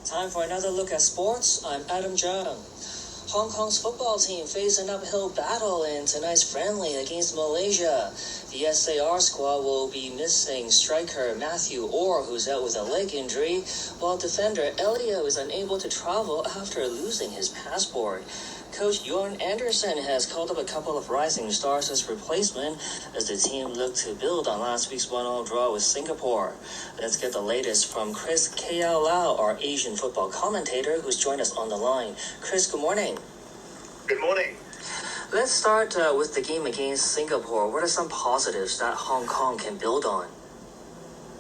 Time for another look at sports. I'm Adam Jung. Hong Kong's football team faced an uphill battle in tonight's friendly against Malaysia. The SAR squad will be missing striker Matthew Orr, who's out with a leg injury, while defender Elio is unable to travel after losing his passport. Coach Jorn Anderson has called up a couple of rising stars as replacement as the team looked to build on last week's 1-0 draw with Singapore. Let's get the latest from Chris K.L. Lau, our Asian football commentator, who's joined us on the line. Chris, good morning. Good morning. Let's start with the game against Singapore. What are some positives that Hong Kong can build on?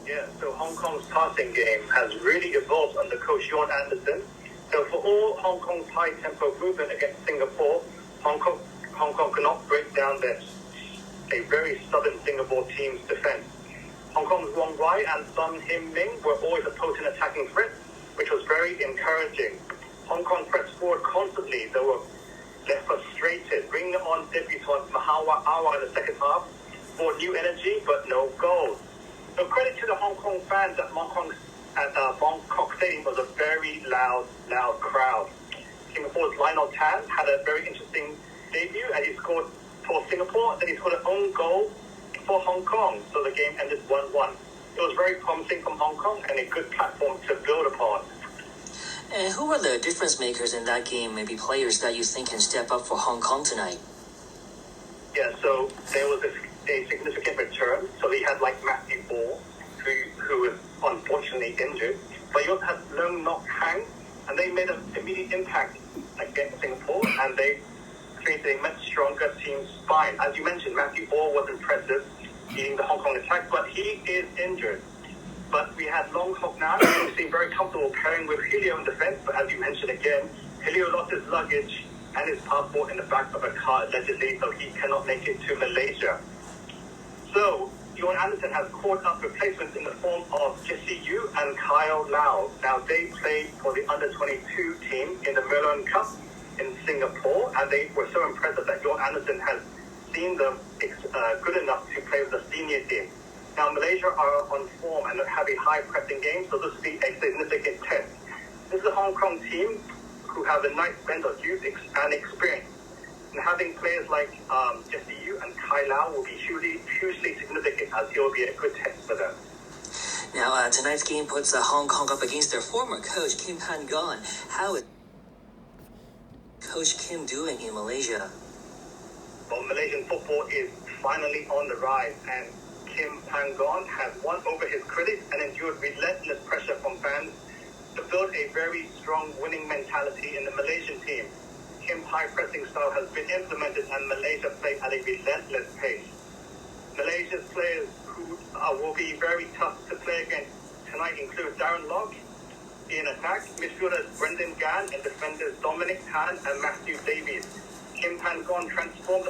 Yeah, so Hong Kong's passing game has really evolved under Coach Jorn Anderson. So for all Hong Kong's high-tempo movement against Singapore, Hong Kong cannot break down a very stubborn Singapore team's defense. Hong Kong's Wong Wai and Sun Him Ming were always a potent attacking threat, which was very encouraging. Hong Kong pressed forward constantly. They were left frustrated, bringing on debutant Mahawa Awa in the second half for new energy, but no goals. So credit to the Hong Kong fans at Bangkok Stadium was a very loud crowd. Singapore's Lionel Tan had a very interesting debut and he scored for Singapore, then he scored an own goal for Hong Kong, so the game ended 1-1. It was very promising from Hong Kong and a good platform to build upon. And who are the difference makers in that game, maybe players that you think can step up for Hong Kong tonight? Yeah, so there was a significant return. So they had like Matthew Orr, who was unfortunately injured. But you also had Leung Nok Hang, and they made an immediate impact against Singapore, and they created a much stronger team spine. As you mentioned, Matthew Orr was impressive leading the Hong Kong attack, but he is injured. But we had Long Hock Nan, who seemed very comfortable pairing with Helio in defense, but as you mentioned again, Helio lost his luggage and his passport in the back of a car allegedly, so he cannot make it to Malaysia. So, Jorn Anderson has caught up replacements in the form of Jesse Yu and Kyle Lau. Now, they played for the under-22 team in the Merlion Cup in Singapore, and they were so impressive that Jorn Anderson has seen them good enough to play with the senior team. Now, Malaysia are on form and have a high-pressing game, so this will be a significant test. This is a Hong Kong team who have a nice blend of youth and experience. And having players like Jesse Yu and Kai Lau will be hugely significant, as it will be a good test for them. Now, tonight's game puts Hong Kong up against their former coach, Kim Pan-gon. How is Coach Kim doing in Malaysia? Well, Malaysian football is finally on the rise, and Kim Pan-gon has won over his critics and endured relentless pressure from fans to build a very strong winning mentality in the Malaysian team. Kim's high-pressing style has been implemented and Malaysia plays at a relentless pace. Malaysia's players who will be very tough to play against tonight include Darren Lock in attack, midfielders Brendan Gan, and defenders Dominic Tan and Matthew Davies. Kim Pan-gon transformed the